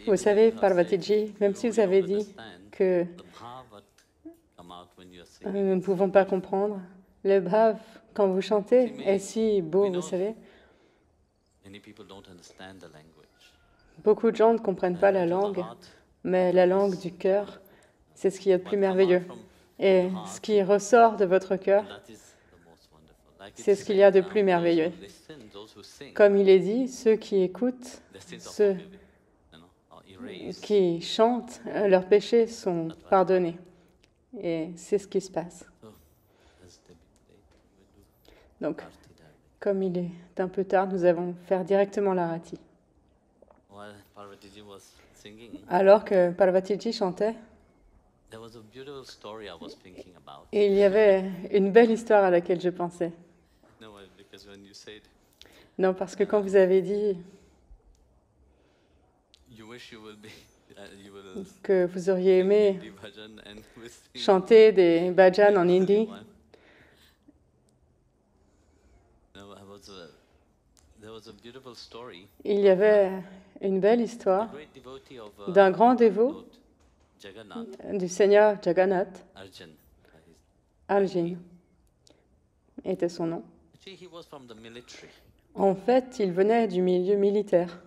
Vous savez, Parvatiji, même si vous avez dit que nous ne pouvons pas comprendre, le bhav, quand vous chantez, est si beau, vous savez. Beaucoup de gens ne comprennent pas la langue, mais la langue du cœur, c'est ce qui est le plus merveilleux. Et ce qui ressort de votre cœur, c'est ce qu'il y a de plus merveilleux. Comme il est dit, ceux qui écoutent, ceux qui chantent, leurs péchés sont pardonnés. Et c'est ce qui se passe. Donc, comme il est un peu tard, nous allons faire directement l'Arati. Alors que Parvatiji chantait, il y avait une belle histoire à laquelle je pensais. Non, parce que quand vous avez dit que vous auriez aimé chanter des bhajans en hindi, il y avait une belle histoire d'un grand dévot du Seigneur Jagannath, Arjun était son nom. En fait, il venait du milieu militaire.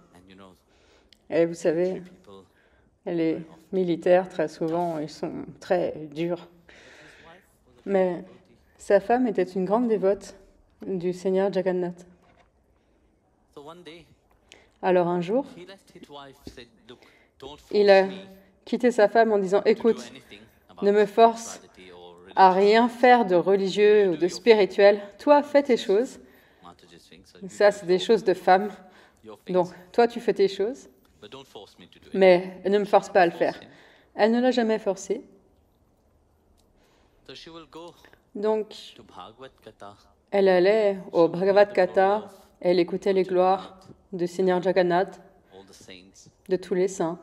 Et vous savez, les militaires, très souvent, ils sont très durs. Mais sa femme était une grande dévote du Seigneur Jagannath. Alors un jour, il a quitté sa femme en disant « Écoute, ne me force à rien faire de religieux ou de spirituel. Toi, fais tes choses. Ça, c'est des choses de femme. Donc, toi, tu fais tes choses, mais ne me force pas à le faire. » Elle ne l'a jamais forcé. Donc, elle allait au Bhagavad Gita, elle écoutait les gloires du Seigneur Jagannath, de tous les saints.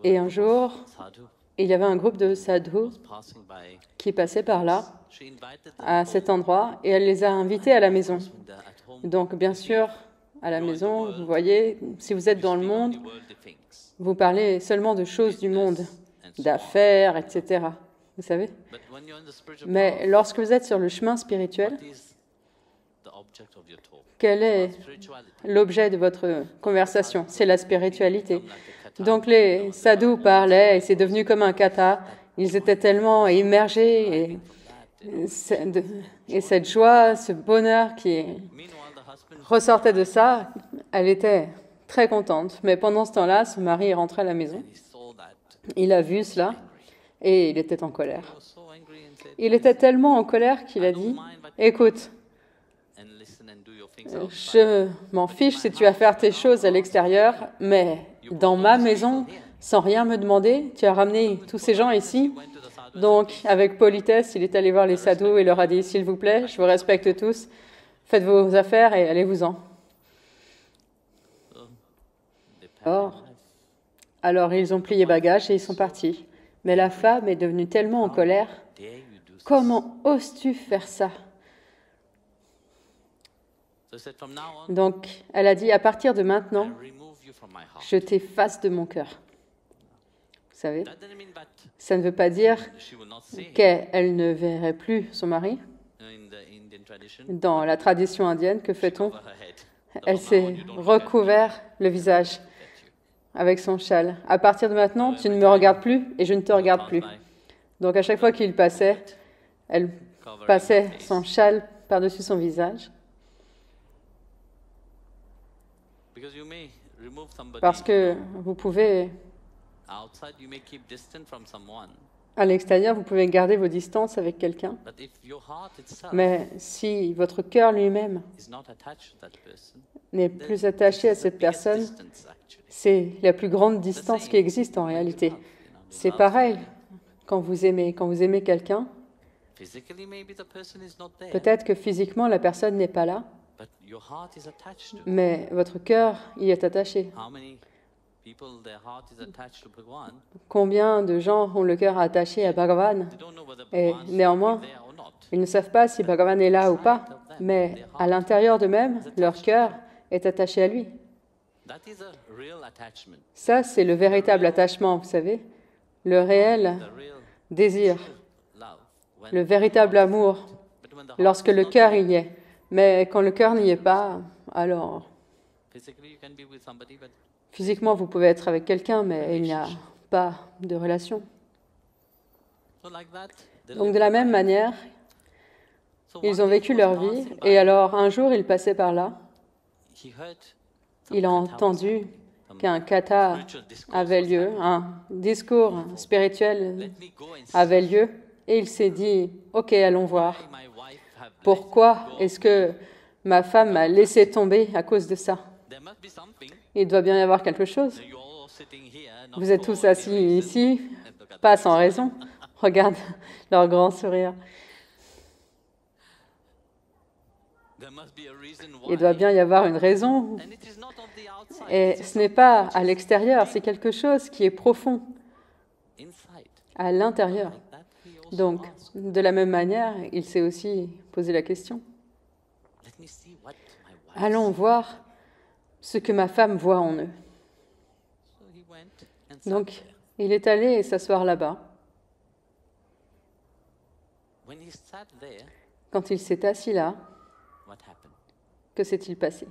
Et un jour, il y avait un groupe de sadhus qui passait par là, à cet endroit, et elle les a invités à la maison. Donc, bien sûr, à la maison, vous voyez, si vous êtes dans le monde, vous parlez seulement de choses du monde, d'affaires, etc. Vous savez? Mais lorsque vous êtes sur le chemin spirituel, quel est l'objet de votre conversation? C'est la spiritualité. Donc les sadhus parlaient et c'est devenu comme un kata. Ils étaient tellement immergés et cette joie, ce bonheur qui ressortait de ça, elle était très contente. Mais pendant ce temps-là, son mari est rentré à la maison. Il a vu cela et il était en colère. Il était tellement en colère qu'il a dit « Écoute, je m'en fiche si tu vas faire tes choses à l'extérieur, mais dans ma maison, sans rien me demander, tu as ramené tous ces gens ici. » Donc, avec politesse, il est allé voir les sadhus et leur a dit « S'il vous plaît, je vous respecte tous, faites vos affaires et allez-vous-en. » Alors, ils ont plié bagages et ils sont partis. Mais la femme est devenue tellement en colère. « Comment oses-tu faire ça ?» Donc, elle a dit, à partir de maintenant, je t'efface de mon cœur. Vous savez, ça ne veut pas dire qu'elle ne verrait plus son mari. Dans la tradition indienne, que fait-on? Elle s'est recouvert le visage avec son châle. À partir de maintenant, tu ne me regardes plus et je ne te regarde plus. Donc, à chaque fois qu'il passait, elle passait son châle par-dessus son visage. Parce que vous pouvez, à l'extérieur, vous pouvez garder vos distances avec quelqu'un. Mais si votre cœur lui-même n'est plus attaché à cette personne, c'est la plus grande distance qui existe en réalité. C'est pareil quand vous aimez quelqu'un. Peut-être que physiquement, la personne n'est pas là, mais votre cœur y est attaché. Combien de gens ont le cœur attaché à Bhagavan et néanmoins, ils ne savent pas si Bhagavan est là ou pas. mais à l'intérieur d'eux-mêmes, leur cœur est attaché à lui. Ça, c'est le véritable attachement, vous savez, le réel désir, le véritable amour, lorsque le cœur y est. Mais quand le cœur n'y est pas, alors, physiquement, vous pouvez être avec quelqu'un, mais il n'y a pas de relation. Donc, de la même manière, ils ont vécu leur vie, et alors, un jour, il passait par là. Il a entendu qu'un kata avait lieu, un discours spirituel avait lieu, et il s'est dit, « Ok, allons voir. Pourquoi est-ce que ma femme m'a laissé tomber à cause de ça? Il doit bien y avoir quelque chose. Vous êtes tous assis ici, pas sans raison. Regarde leur grand sourire. Il doit bien y avoir une raison. Et ce n'est pas à l'extérieur, c'est quelque chose qui est profond, à l'intérieur. Donc, de la même manière, il s'est aussi posé la question. Allons voir ce que ma femme voit en eux. Donc, il est allé s'asseoir là-bas. Quand il s'est assis là, que s'est-il passé?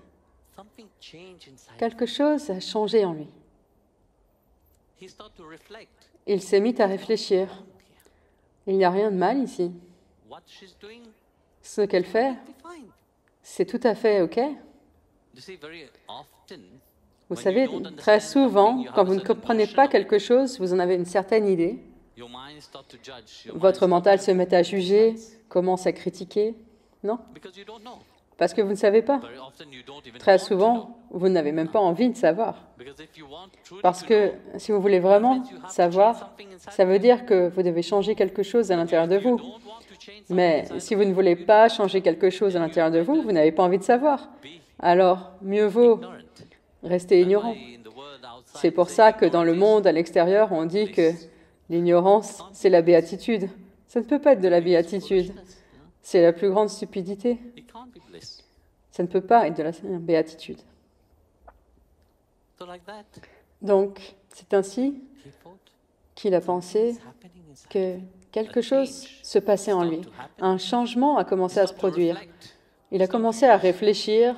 Quelque chose a changé en lui. Il s'est mis à réfléchir. Il n'y a rien de mal ici. Ce qu'elle fait, c'est tout à fait OK. Vous savez, très souvent, quand vous ne comprenez pas quelque chose, vous en avez une certaine idée. Votre mental se met à juger, commence à critiquer. Non? Parce que vous ne savez pas. Très souvent, vous n'avez même pas envie de savoir. Parce que si vous voulez vraiment savoir, ça veut dire que vous devez changer quelque chose à l'intérieur de vous. Mais si vous ne voulez pas changer quelque chose à l'intérieur de vous, vous n'avez pas envie de savoir. Alors, mieux vaut rester ignorant. C'est pour ça que dans le monde, à l'extérieur, on dit que l'ignorance, c'est la béatitude. Ça ne peut pas être de la béatitude. C'est la plus grande stupidité. Ça ne peut pas être de la béatitude. Donc, c'est ainsi qu'il a pensé que quelque chose se passait en lui. Un changement a commencé à se produire. Il a commencé à réfléchir,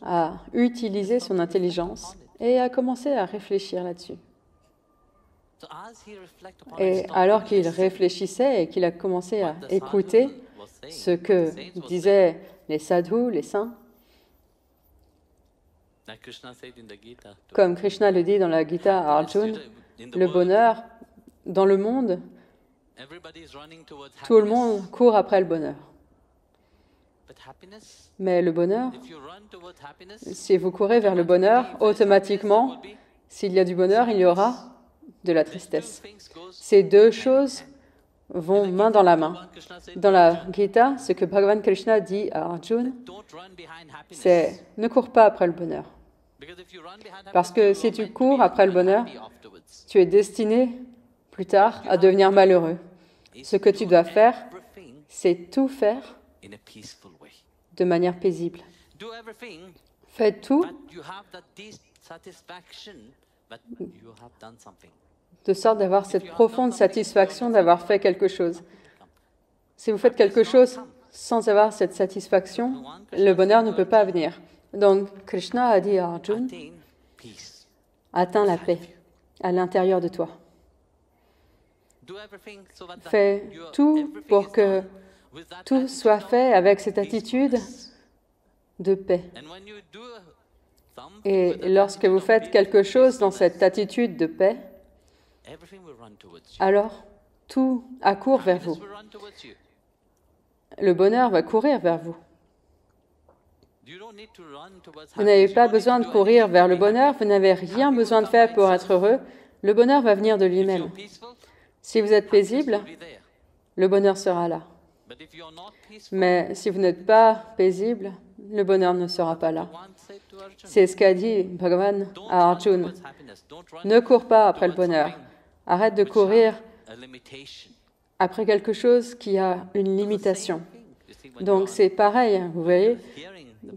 à utiliser son intelligence et a commencé à réfléchir là-dessus. Et alors qu'il réfléchissait et qu'il a commencé à écouter ce que disaient les sadhus, les saints, comme Krishna le dit dans la Gita à Arjuna, le bonheur dans le monde, tout le monde court après le bonheur. Mais le bonheur, si vous courez vers le bonheur, automatiquement, s'il y a du bonheur, il y aura de la tristesse. Ces deux choses vont main dans la main. Dans la Gita, ce que Bhagavan Krishna dit à Arjuna, c'est « ne cours pas après le bonheur ». Parce que si tu cours après le bonheur, tu es destiné plus tard à devenir malheureux. Ce que tu dois faire, c'est tout faire de manière paisible. Faites tout de sorte d'avoir cette profonde satisfaction d'avoir fait quelque chose. Si vous faites quelque chose sans avoir cette satisfaction, le bonheur ne peut pas venir. Donc, Krishna a dit à Arjuna, atteins la paix à l'intérieur de toi. Fais tout pour que tout soit fait avec cette attitude de paix. Et lorsque vous faites quelque chose dans cette attitude de paix, alors tout accourt vers vous. Le bonheur va courir vers vous. Vous n'avez pas besoin de courir vers le bonheur, vous n'avez rien besoin de faire pour être heureux. Le bonheur va venir de lui-même. Si vous êtes paisible, le bonheur sera là. Mais si vous n'êtes pas paisible, le bonheur ne sera pas là. C'est ce qu'a dit Bhagavan à Arjuna. Ne cours pas après le bonheur. Arrête de courir après quelque chose qui a une limitation. Donc c'est pareil, vous voyez,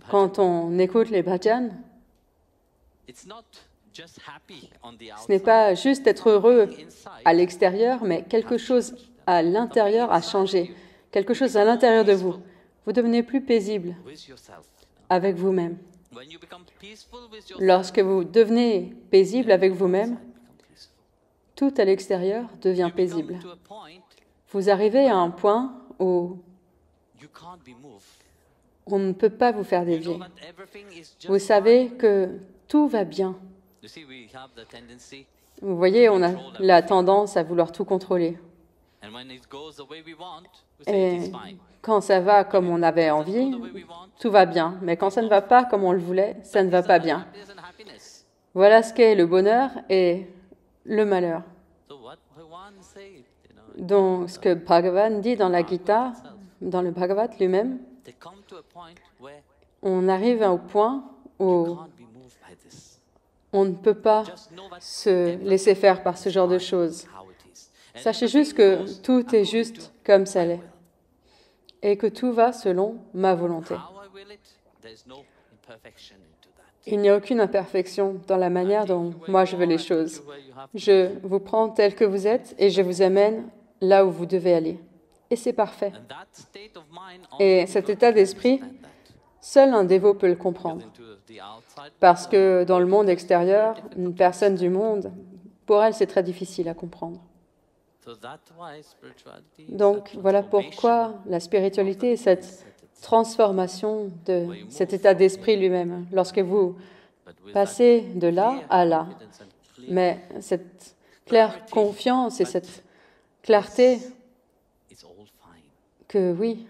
quand on écoute les bhajans, ce n'est pas juste être heureux à l'extérieur, mais quelque chose à l'intérieur a changé, quelque chose à l'intérieur de vous. Vous devenez plus paisible avec vous-même. Lorsque vous devenez paisible avec vous-même, tout à l'extérieur devient paisible. Vous arrivez à un point où on ne peut pas vous faire dévier. Vous savez que tout va bien. Vous voyez, on a la tendance à vouloir tout contrôler. Et quand ça va comme on avait envie, tout va bien. Mais quand ça ne va pas comme on le voulait, ça ne va pas bien. Voilà ce qu'est le bonheur et le malheur. Donc, ce que Bhagavan dit dans la Gita, dans le Bhagavad lui-même, on arrive au point où on ne peut pas se laisser faire par ce genre de choses. Sachez juste que tout est juste comme ça l'est et que tout va selon ma volonté. Il n'y a aucune imperfection dans la manière dont moi je veux les choses. Je vous prends tel que vous êtes et je vous amène là où vous devez aller. Et c'est parfait. Et cet état d'esprit, seul un dévot peut le comprendre. Parce que dans le monde extérieur, une personne du monde, pour elle, c'est très difficile à comprendre. Donc, voilà pourquoi la spiritualité est cette transformation de cet état d'esprit lui-même. Lorsque vous passez de là à là, mais cette claire confiance et cette clarté que oui,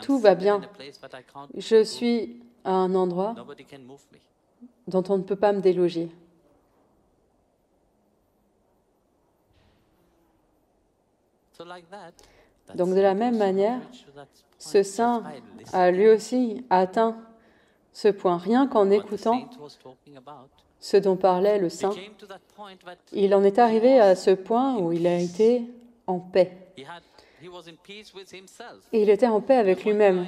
tout va bien. Je suis à un endroit dont on ne peut pas me déloger. Donc de la même manière, ce saint a lui aussi atteint ce point. Rien qu'en écoutant ce dont parlait le saint, il en est arrivé à ce point où il a été en paix. Et il était en paix avec lui-même.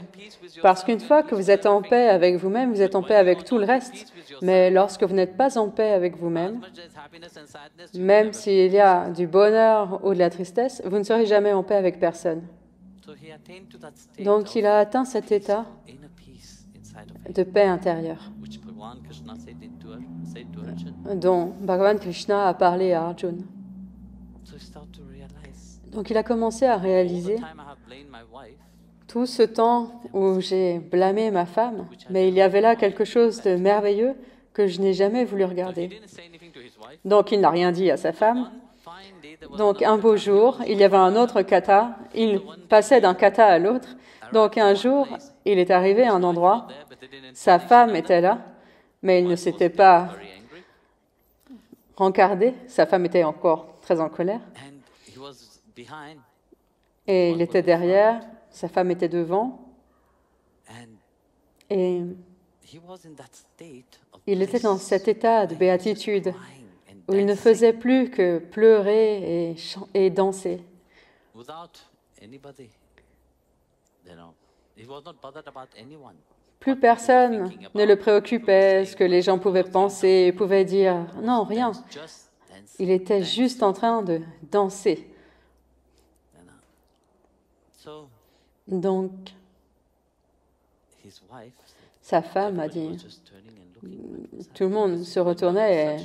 Parce qu'une fois que vous êtes en paix avec vous-même, vous êtes en paix avec tout le reste. Mais lorsque vous n'êtes pas en paix avec vous-même, même s'il y a du bonheur ou de la tristesse, vous ne serez jamais en paix avec personne. Donc il a atteint cet état de paix intérieure dont Bhagavan Krishna a parlé à Arjuna. Donc il a commencé à réaliser tout ce temps où j'ai blâmé ma femme, mais il y avait là quelque chose de merveilleux que je n'ai jamais voulu regarder. Donc il n'a rien dit à sa femme. Donc un beau jour, il y avait un autre kata, il passait d'un kata à l'autre. Donc un jour, il est arrivé à un endroit, sa femme était là, mais il ne s'était pas rencardé, sa femme était encore très en colère. Et il était derrière, sa femme était devant, et il était dans cet état de béatitude où il ne faisait plus que pleurer et danser. Plus personne ne le préoccupait, ce que les gens pouvaient penser, pouvaient dire. Non, rien. Il était juste en train de danser. Donc, sa femme a dit, tout le monde se retournait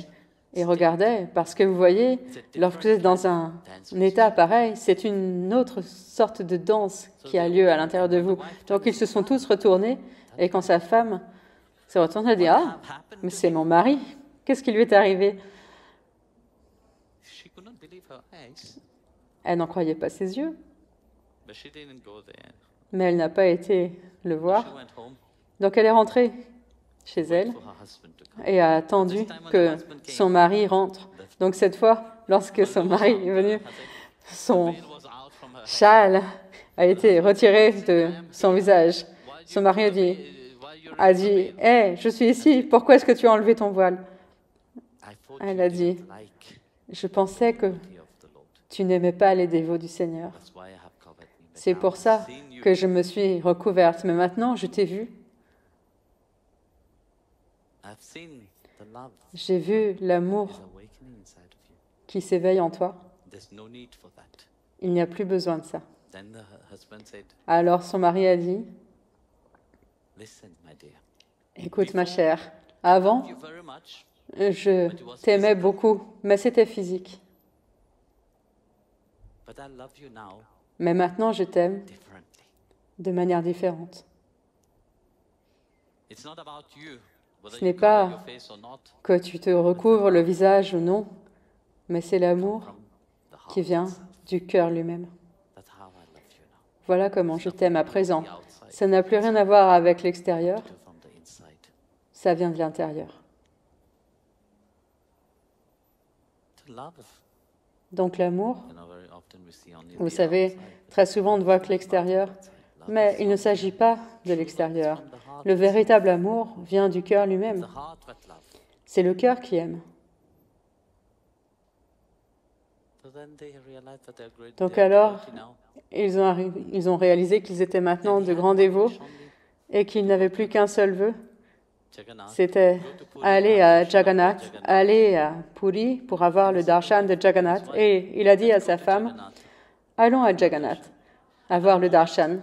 et regardait, parce que vous voyez, lorsque vous êtes dans un état pareil, c'est une autre sorte de danse qui a lieu à l'intérieur de vous. Donc, ils se sont tous retournés, et quand sa femme s'est retournée, elle a dit, ah, mais c'est mon mari, qu'est-ce qui lui est arrivé? Elle n'en croyait pas ses yeux. Mais elle n'a pas été le voir. Donc elle est rentrée chez elle et a attendu que son mari rentre. Donc cette fois, lorsque son mari est venu, son châle a été retiré de son visage. Son mari a dit « Hé, je suis ici, pourquoi est-ce que tu as enlevé ton voile ?» Elle a dit « Je pensais que tu n'aimais pas les dévots du Seigneur. C'est pour ça que je me suis recouverte. Mais maintenant, je t'ai vu. J'ai vu l'amour qui s'éveille en toi. Il n'y a plus besoin de ça. Alors son mari a dit, écoute ma chère, avant, je t'aimais beaucoup, mais c'était physique. Mais maintenant, je t'aime de manière différente. Ce n'est pas que tu te recouvres le visage ou non, mais c'est l'amour qui vient du cœur lui-même. Voilà comment je t'aime à présent. Ça n'a plus rien à voir avec l'extérieur, ça vient de l'intérieur. Donc l'amour, vous savez, très souvent on ne voit que l'extérieur, mais il ne s'agit pas de l'extérieur. Le véritable amour vient du cœur lui-même. C'est le cœur qui aime. Donc alors, ils ont réalisé qu'ils étaient maintenant de grands dévots et qu'ils n'avaient plus qu'un seul vœu. C'était aller à Jagannath, aller à Puri pour avoir le darshan de Jagannath. Et il a dit à sa femme, allons à Jagannath, avoir le darshan.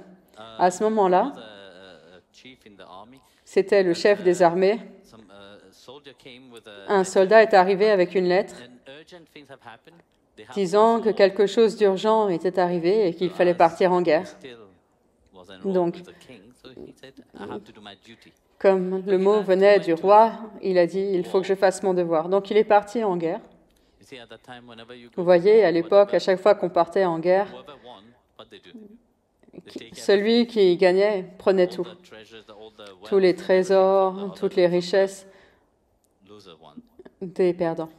À ce moment-là, c'était le chef des armées. Un soldat est arrivé avec une lettre disant que quelque chose d'urgent était arrivé et qu'il fallait partir en guerre. Donc, comme le mot venait du roi, il a dit « il faut que je fasse mon devoir ». Donc, il est parti en guerre. Vous voyez, à l'époque, à chaque fois qu'on partait en guerre, celui qui gagnait prenait tout. Tous les trésors, toutes les richesses des perdants.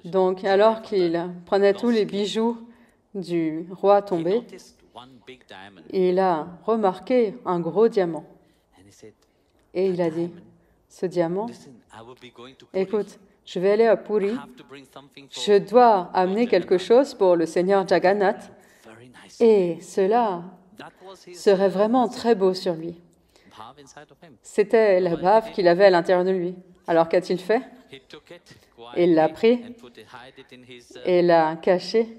Donc, alors qu'il prenait tous les bijoux du roi tombé, il a remarqué un gros diamant. Et il a dit, ce diamant, écoute, je vais aller à Puri, je dois amener quelque chose pour le Seigneur Jagannath, et cela serait vraiment très beau sur lui. C'était la bave qu'il avait à l'intérieur de lui. Alors qu'a-t-il fait? Il l'a pris et l'a caché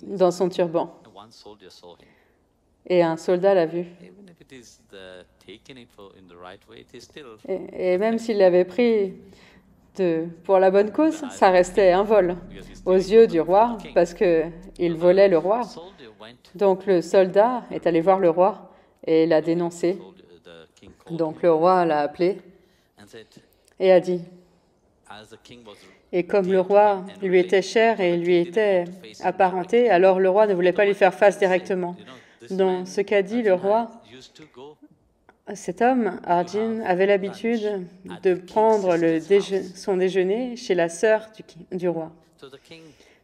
dans son turban. Et un soldat l'a vu. Et même s'il l'avait pris pour la bonne cause, ça restait un vol aux yeux du roi parce qu'il volait le roi. Donc le soldat est allé voir le roi et l'a dénoncé. Donc le roi l'a appelé et a dit, et comme le roi lui était cher et lui était apparenté, alors le roi ne voulait pas lui faire face directement. Donc ce qu'a dit le roi, cet homme, Arjun, avait l'habitude de prendre son déjeuner chez la sœur du roi.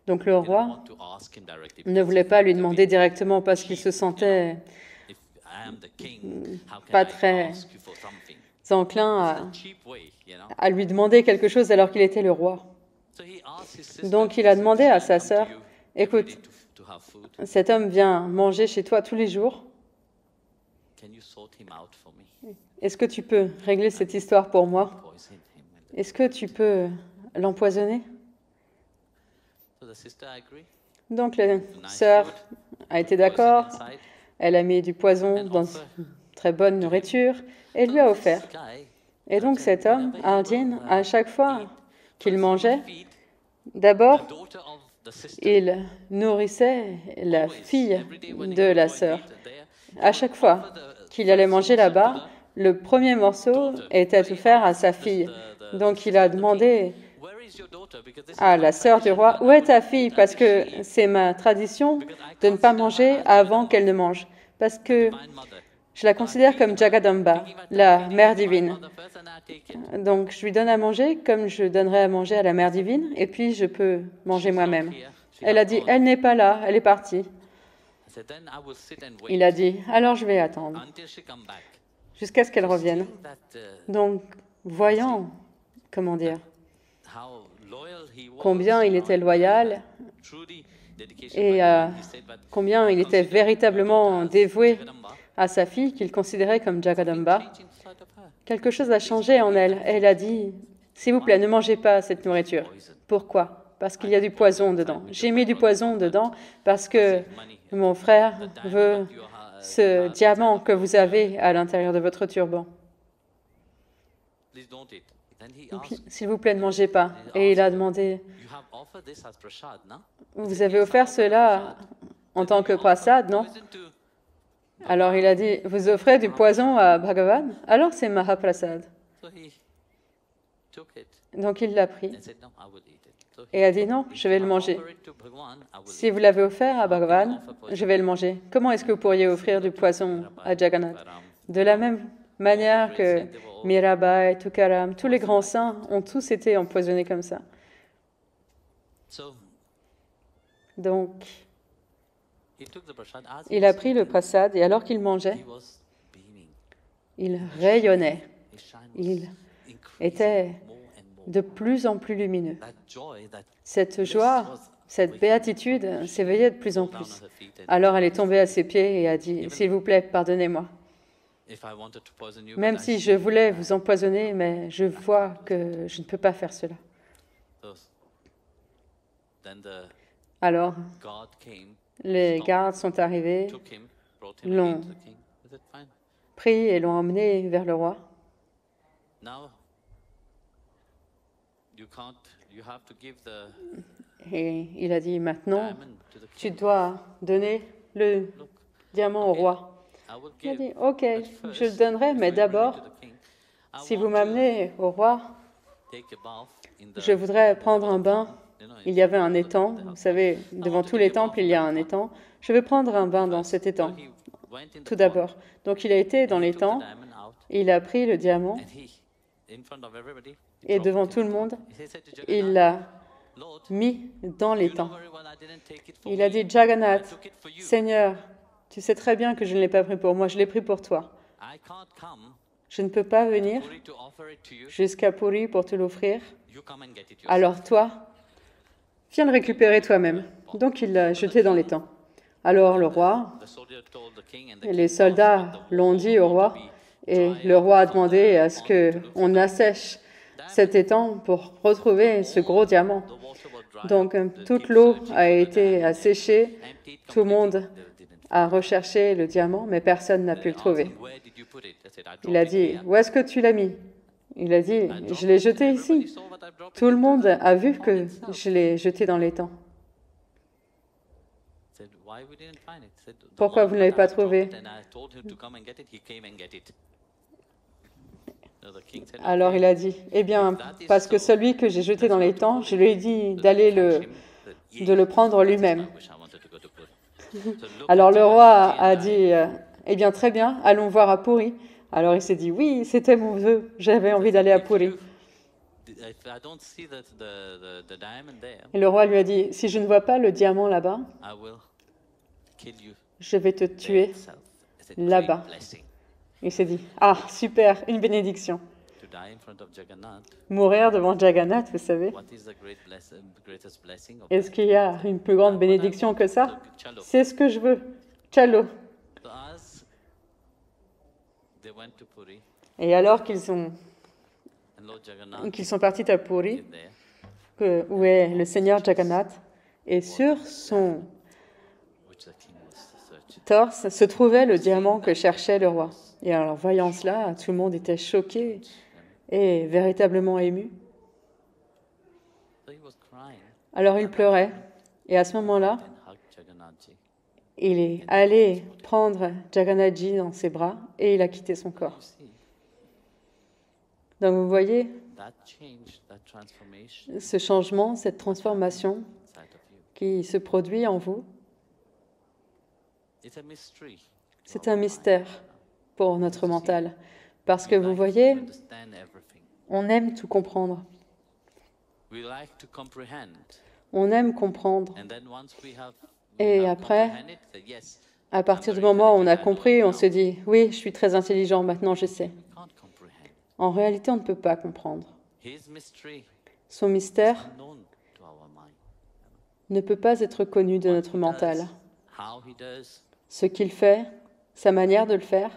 Donc le roi ne voulait pas lui demander directement parce qu'il se sentait pas très enclin à lui demander quelque chose alors qu'il était le roi. Donc il a demandé à sa sœur, écoute, cet homme vient manger chez toi tous les jours. Est-ce que tu peux régler cette histoire pour moi? Est-ce que tu peux l'empoisonner? Donc la sœur a été d'accord. Elle a mis du poison dans une très bonne nourriture et lui a offert. Et donc cet homme, Arjun, à chaque fois qu'il mangeait, d'abord, il nourrissait la fille de la sœur. À chaque fois qu'il allait manger là-bas, le premier morceau était offert à sa fille. Donc il a demandé à la sœur du roi, « Où est ta fille? Parce que c'est ma tradition de ne pas manger avant qu'elle ne mange. Parce que je la considère comme Jagadamba, la mère divine. Donc je lui donne à manger comme je donnerais à manger à la mère divine, et puis je peux manger moi-même. » Elle a dit, « Elle n'est pas là, elle est partie. » Il a dit, « Alors je vais attendre jusqu'à ce qu'elle revienne. » Donc, voyant, comment dire, combien il était loyal et combien il était véritablement dévoué à sa fille, qu'il considérait comme Jagadamba. Quelque chose a changé en elle. Elle a dit, « S'il vous plaît, ne mangez pas cette nourriture. » Pourquoi? Parce qu'il y a du poison dedans. J'ai mis du poison dedans parce que mon frère veut ce diamant que vous avez à l'intérieur de votre turban. S'il vous plaît, ne mangez pas. Et il a demandé, vous avez offert cela en tant que prasad, non? Alors il a dit, vous offrez du poison à Bhagavan? Alors c'est Mahaprasad. Donc il l'a pris et a dit, non, je vais le manger. Si vous l'avez offert à Bhagavan, je vais le manger. Comment est-ce que vous pourriez offrir du poison à Jagannath? De la même manière que Mirabai, Tukaram, tous les grands saints ont tous été empoisonnés comme ça. Donc, il a pris le prasad et alors qu'il mangeait, il rayonnait. Il était de plus en plus lumineux. Cette joie, cette béatitude s'éveillait de plus en plus. Alors elle est tombée à ses pieds et a dit, « S'il vous plaît, pardonnez-moi. Même si je voulais vous empoisonner, mais je vois que je ne peux pas faire cela. » Alors, les gardes sont arrivés, l'ont pris et l'ont emmené vers le roi. Et il a dit, maintenant, tu dois donner le diamant au roi. Il a dit, ok, je le donnerai, mais d'abord, si vous m'amenez au roi, je voudrais prendre un bain. Il y avait un étang, vous savez, devant tous les temples, il y a un étang. Je vais prendre un bain dans cet étang, tout d'abord. Donc il a été dans l'étang, il a pris le diamant, et devant tout le monde, il l'a mis dans l'étang. Il a dit, Jagannath, Seigneur, tu sais très bien que je ne l'ai pas pris pour moi, je l'ai pris pour toi. Je ne peux pas venir jusqu'à Puri pour te l'offrir. Alors toi, viens le récupérer toi-même. Donc il l'a jeté dans l'étang. Alors le roi, les soldats l'ont dit au roi, et le roi a demandé à ce qu'on assèche cet étang pour retrouver ce gros diamant. Donc toute l'eau a été asséchée, tout le monde a recherché le diamant, mais personne n'a pu le trouver. Il a dit, où est-ce que tu l'as mis? Il a dit, je l'ai jeté ici. Tout le monde a vu que je l'ai jeté dans l'étang. Pourquoi vous ne l'avez pas trouvé? Alors il a dit, eh bien, parce que celui que j'ai jeté dans l'étang, je lui ai dit d'aller de le prendre lui-même. Alors le roi a dit, eh bien, très bien, allons voir à Puri. Alors il s'est dit, oui, c'était mon vœu, j'avais envie d'aller à Puri. Et le roi lui a dit, si je ne vois pas le diamant là-bas, je vais te tuer là-bas. Il s'est dit, ah, super, une bénédiction. Mourir devant Jagannath, vous savez. Est-ce qu'il y a une plus grande bénédiction que ça? C'est ce que je veux. Chalo. Et alors qu'ils sont partis à Puri, où est le Seigneur Jagannath, et sur son torse se trouvait le diamant que cherchait le roi. Et alors, voyant cela, tout le monde était choqué et véritablement ému. Alors il pleurait, et à ce moment-là, il est allé prendre Jagannathji dans ses bras et il a quitté son corps. Donc vous voyez, ce changement, cette transformation qui se produit en vous, c'est un mystère pour notre mental. Parce que vous voyez, on aime tout comprendre. On aime comprendre. Et après, à partir du moment où on a compris, on se dit, oui, je suis très intelligent, maintenant je sais. En réalité, on ne peut pas comprendre. Son mystère ne peut pas être connu de notre mental. Ce qu'il fait, sa manière de le faire,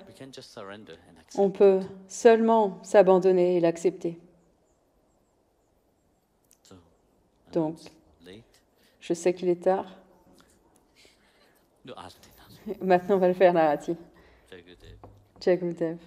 on peut seulement s'abandonner et l'accepter. Donc, je sais qu'il est tard. Maintenant, on va le faire, Narati. Jai Gurudev.